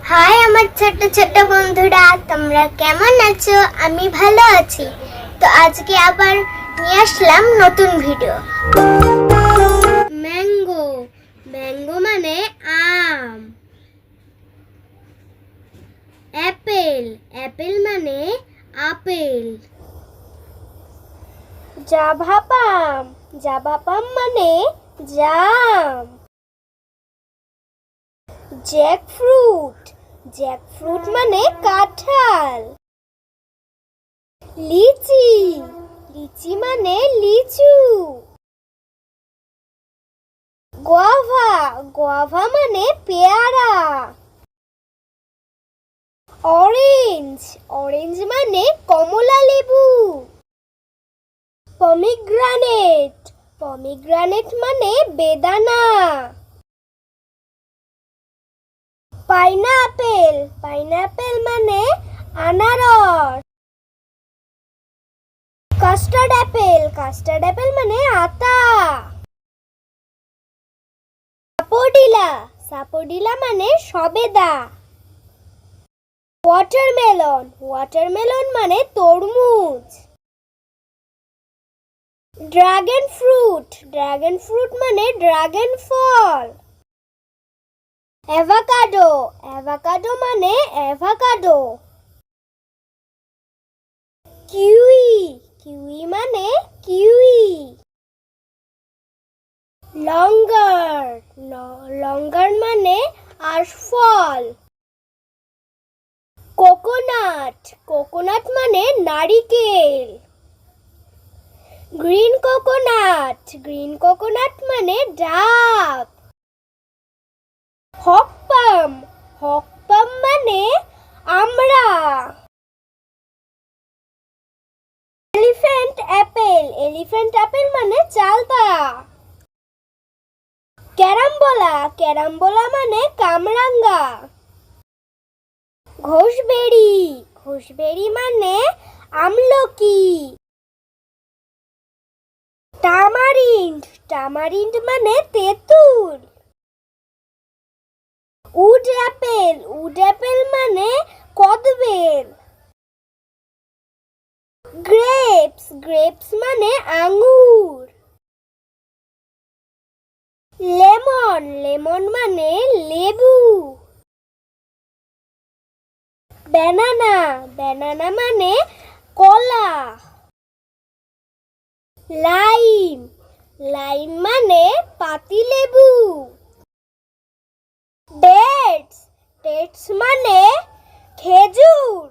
High আমার ছোট ছোট বন্ধুরা, তোমরা কেমন আছো? আমি ভালো আছি। তো আজকে আবার নিয়ে আসলাম নতুন ভিডিও। ম্যাঙ্গো, ম্যাঙ্গো মানে আম। অ্যাপেল, অ্যাপেল মানে আপেল। জাভা পাম, জাভা পাম মানে জাম। জ্যাকফ্রুট, জ্যাকফ্রুট মানে কাঁঠাল। লিচি, লিচি মানে লিচু। গোয়াভা, গোয়াভা মানে পেয়ারা। অরেঞ্জ, অরেঞ্জ মানে কমলা লেবু। পমিগ্রানেট, পমিগ্রানেট মানে বেদানা। পাইনাপেল, পাইনাপেল মানে আনারস। কাস্টার্ড অ্যাপেল, কাস্টার্ড অ্যাপেল মানে আতা। সাপোডিলা, সাপোডিলা মানে সবেদা। ওয়াটারমেলন, ওয়াটারমেলন মানে তরমুজ। ড্রাগন ফ্রুট, ড্রাগন ফ্রুট মানে ড্রাগন ফল। অ্যাভোকাডো, অ্যাভোকাডো মানে অ্যাভোকাডো। কিউই, কিউই মানে কিউই। লঙ্গার, লঙ্গার মানে আশফল। কোকোনাট, কোকোনাট মানে নারিকেল। গ্রিন কোকোনাট, গ্রিন কোকোনাট মানে ডাব। হক পাম, হক পাম মানে আমড়া। এলিফ্যান্ট অ্যাপেল, এলিফ্যান্ট অ্যাপেল মানে চালতা। ক্যারামবোলা, ক্যারামবোলা মানে কামরাঙ্গা। ঘোষবেরি, ঘোষবেরি মানে আমলকি। টামারিন্ড, টামারিন্ড মানে তেঁতুল। উড অ্যাপেল, উড অ্যাপেল মানে কদবেল। গ্রেপস, গ্রেপস মানে আঙ্গুর। লেমন, লেমন মানে লেবু। ব্যানানা, ব্যানানা মানে কলা। লাইম, লাইম মানে পাতিলেবু। ডেটস, ডেটস মানে খেজুর।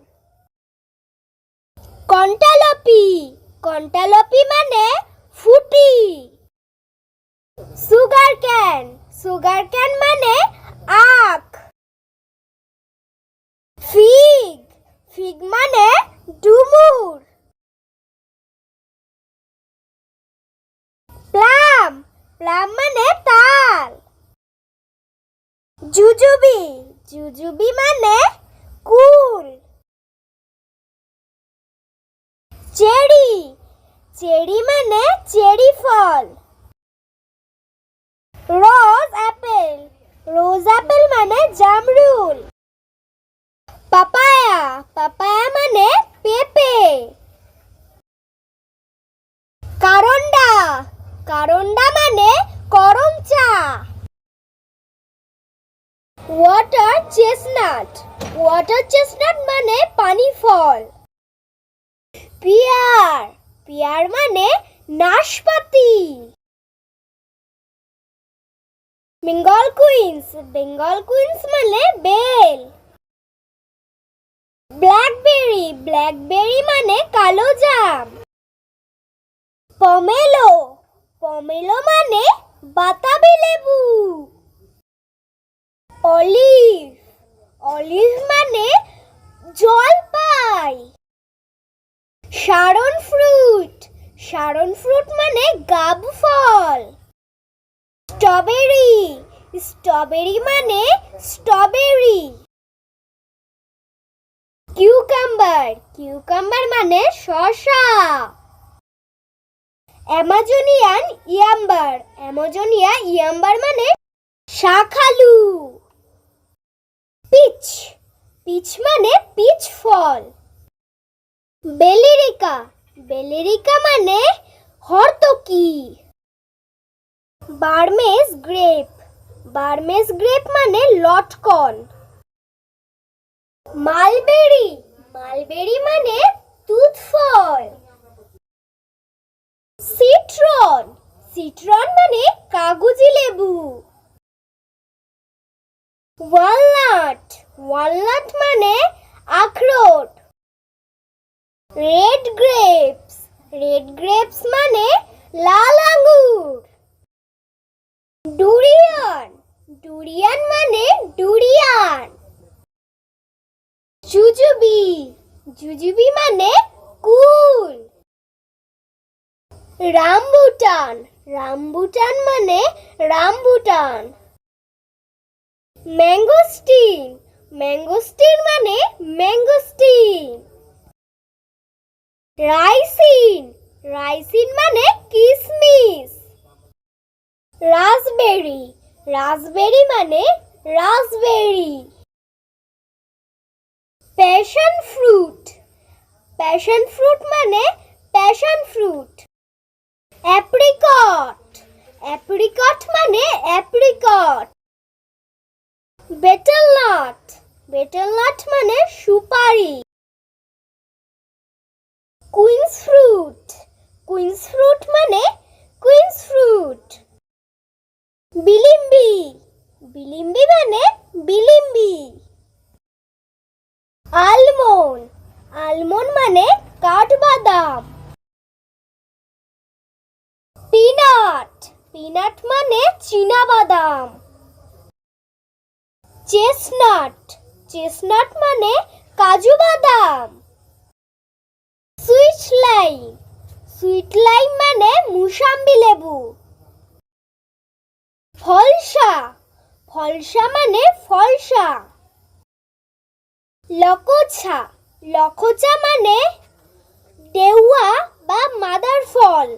কন্টালপি, কন্টালপি মানে ফুটি। সুগার ক্যান, সুগার ক্যান মানে আখ। ফিগ, ফিগ মানে ডুমুর। প্লাম, প্লাম মানে তাল। জুজুবি, জুজুবি মানে কুল। চেরি, চেরি মানে চেরি ফল। রোজ অ্যাপেল, রোজ অ্যাপেল মানে জামরুল। পাপায়া, পাপায়া মানে পেঁপে। কারন্ডা, কারন্ডা মানে করমচা। ওয়াটার চেস্টনাট, ওয়াটার চেস্টনাট মানে পানি ফল। পিয়ার, পিয়ার মানে নাশপাতি। বেঙ্গল কুইন্স, বেঙ্গল কুইন্স মানে বেল। ব্ল্যাকবেরি, ব্ল্যাকবেরি মানে কালো জাম। পমেলো, পমেলো মানে বাতাবি লেবু। অলিভ, অলিভ মানে জলপাই। শারন ফ্রুট, শারন ফ্রুট মানে গাব ফল। স্ট্রবেরি, স্ট্রবেরি মানে স্ট্রবেরি। কিউকাম্বার, কিউকাম্বার মানে শসা। অ্যামাজোনিয়ান ইয়াম্বার, অ্যামাজোনিয়া ইয়াম্বার মানে শাকালু। পিচ, পিচ মানে পিচ ফল। বেলেরিকা, বেলেরিকা মানে হর্তকি। বার্মেস গ্রেপ, বার্মেস গ্রেপ মানে লটকন। মালবেরি, মালবেরি মানে তুঁত ফল। সিট্রন, সিট্রন মানে কাগজি লেবু। ওয়ালনাট, ওয়ালনাট মানে আখরোট। রেড গ্রেপস, রেড গ্রেপস মানে লাল আঙ্গুর। ডুরিয়ান, ডুরিয়ান মানে ডুরিয়ান। জুজুবি, জুজুবি মানে কুল। রামবুটান, রামবুটান মানে রামবুটান। ম্যাঙ্গোস্টিন, ম্যাঙ্গোস্টিন মানে ম্যাঙ্গোস্টিন। রাইসিন, রাইসিন মানে কিসমিস। রাসবেরি, রাসবেরি মানে raspberry. Passion fruit, passion fruit মানে প্যাশন ফ্রুট। অ্যাপ্রিকট, অ্যাপ্রিকট মানে অ্যাপ্রিকট। বেটেলনাট, বেটেলনাট মানে সুপারি। কুইন্স ফ্রুট, কুইন্স ফ্রুট মানে কুইন্স ফ্রুট। বিলিম্বি, বিলিম্বি মানে বিলিম্বি। আলমন্ড, আলমন্ড মানে কাঠবাদাম। পিনাট, পিনাট মানে চীনাবাদাম। চেস্টনাট, চেস্টনাট মানে কাজু বাদাম। সুইট লাইম, সুইট লাইম মানে মুসাম্বি লেবু। ফলসা, ফলসা মানে ফলসা। লকোচা, লকোচা মানে দেওয়া বা মাদার ফল।